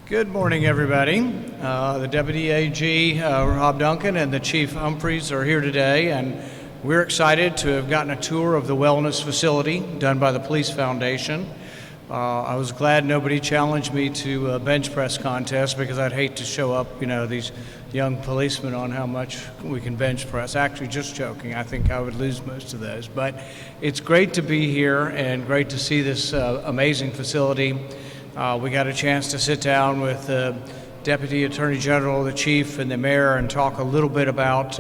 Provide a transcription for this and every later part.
Good morning, everybody. The Deputy AG, Rob Duncan, and the Chief Humphreys are here today, and we're excited to have gotten a tour of the wellness facility done by the Police Foundation. I was glad nobody challenged me to a bench press contest because I'd hate to show up, these young policemen on how much we can bench press. Actually, just joking. I think I would lose most of those. But it's great to be here and great to see this amazing facility. We got a chance to sit down with the Deputy Attorney General, the Chief, and the Mayor and talk a little bit about,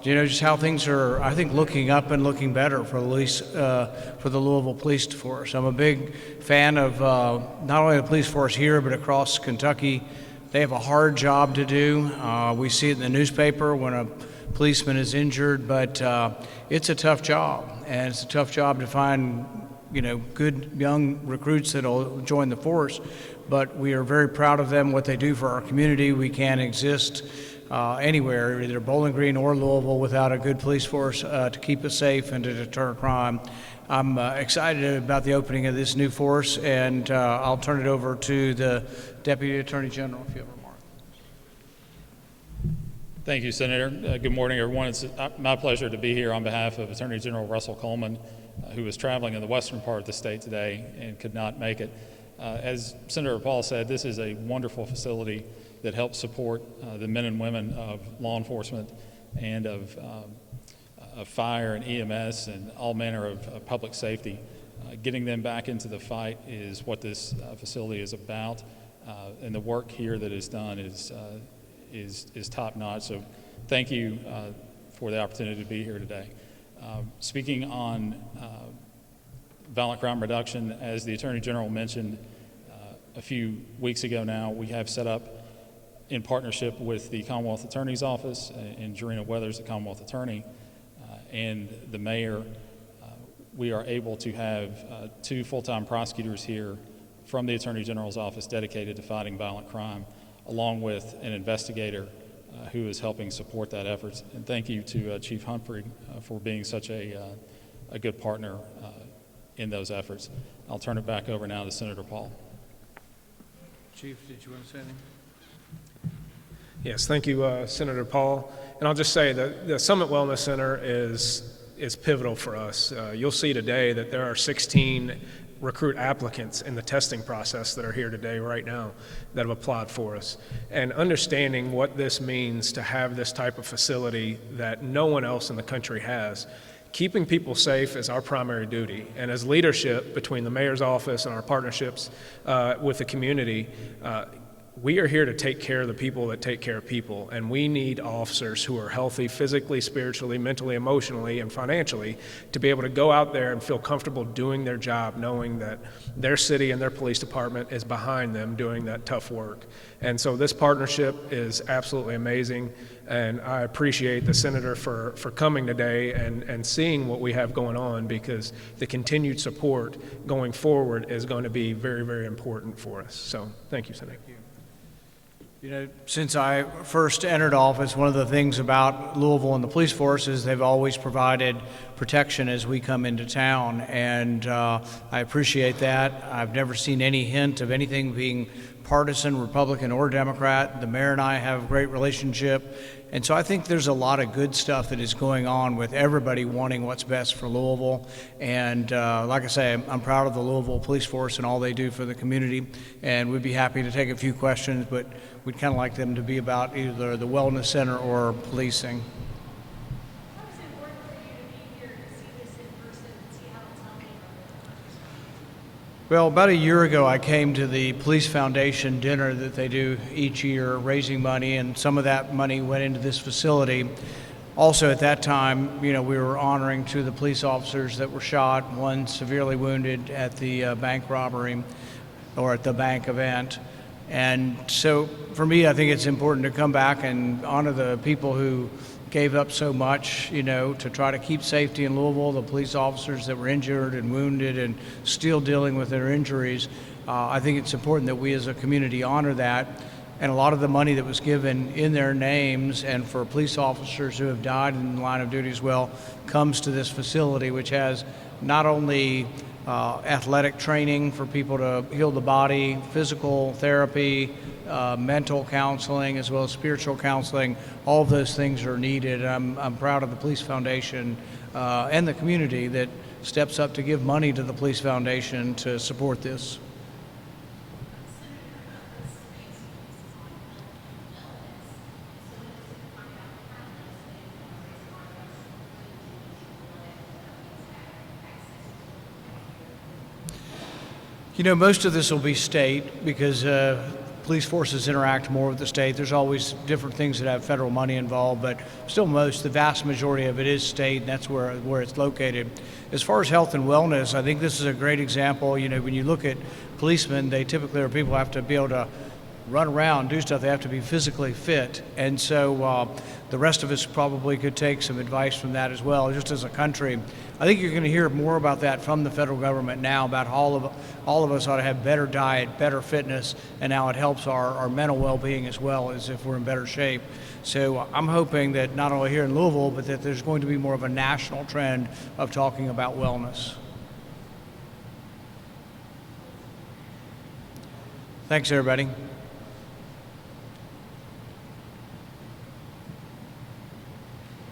just how things are, I think, looking up and looking better for the Louisville Police Force. I'm a big fan of not only the police force here, but across Kentucky. They have a hard job to do. We see it in the newspaper when a policeman is injured, but it's a tough job, and it's a tough job to find good young recruits that'll join the force, but we are very proud of them, what they do for our community. We can't exist anywhere, either Bowling Green or Louisville, without a good police force to keep us safe and to deter crime. I'm excited about the opening of this new force, and I'll turn it over to the Deputy Attorney General if you have a remark. Thank you, Senator. Good morning, everyone. It's my pleasure to be here on behalf of Attorney General Russell Coleman, who is traveling in the western part of the state today and could not make it. As Senator Paul said, this is a wonderful facility that helps support the men and women of law enforcement and of fire and EMS and all manner of public safety. Getting them back into the fight is what this facility is about, and the work here that is done is top notch. So thank you for the opportunity to be here today. Speaking on violent crime reduction, as the Attorney General mentioned a few weeks ago now, we have set up in partnership with the Commonwealth Attorney's Office and Jarena Weathers, the Commonwealth Attorney, and the Mayor, we are able to have 2 full-time prosecutors here from the Attorney General's Office dedicated to fighting violent crime, along with an investigator who is helping support that effort. And thank you to Chief Humphrey for being such a good partner in those efforts. I'll turn it back over now to Senator Paul. Chief, did you want to say anything? Yes, thank you, Senator Paul. And I'll just say that the Summit Wellness Center is pivotal for us. You'll see today that there are 16 recruit applicants in the testing process that are here today right now that have applied for us. And understanding what this means to have this type of facility that no one else in the country has, keeping people safe is our primary duty. And as leadership between the Mayor's office and our partnerships with the community, we are here to take care of the people that take care of people, and we need officers who are healthy physically, spiritually, mentally, emotionally, and financially to be able to go out there and feel comfortable doing their job, knowing that their city and their police department is behind them doing that tough work. And so this partnership is absolutely amazing, and I appreciate the Senator for coming today and seeing what we have going on, because the continued support going forward is going to be very, very important for us. So thank you, Senator. Thank you. Since I first entered office, one of the things about Louisville and the police force is they've always provided protection as we come into town, and I appreciate that. I've never seen any hint of anything being partisan, Republican or Democrat. The mayor and I have a great relationship, and so I think there's a lot of good stuff that is going on with everybody wanting what's best for Louisville. And like I say, I'm proud of the Louisville police force and all they do for the community, and we'd be happy to take a few questions, but we'd kind of like them to be about either the wellness center or policing. How is it important for you to be here to see this in person and see how it's helping? Well, about a year ago, I came to the Police Foundation dinner that they do each year, raising money, and some of that money went into this facility. Also, at that time, we were honoring 2 of the police officers that were shot, one severely wounded at the bank robbery or at the bank event. And so for me, I think it's important to come back and honor the people who gave up so much, to try to keep safety in Louisville, the police officers that were injured and wounded and still dealing with their injuries. I think it's important that we as a community honor that. And a lot of the money that was given in their names and for police officers who have died in the line of duty as well comes to this facility, which has not only athletic training for people to heal the body, physical therapy, mental counseling, as well as spiritual counseling. All of those things are needed. I'm proud of the Police Foundation and the community that steps up to give money to the Police Foundation to support this. You know, most of this will be state because police forces interact more with the state. There's always different things that have federal money involved, but still the vast majority of it is state, and that's where it's located. As far as health and wellness, I think this is a great example. You know, when you look at policemen, they typically are people who have to be able to run around, do stuff. They have to be physically fit. And so the rest of us probably could take some advice from that as well, just as a country. I think you're going to hear more about that from the federal government now, about all of us ought to have better diet, better fitness, and how it helps our mental well-being as well, as if we're in better shape. So I'm hoping that not only here in Louisville, but that there's going to be more of a national trend of talking about wellness. Thanks, everybody.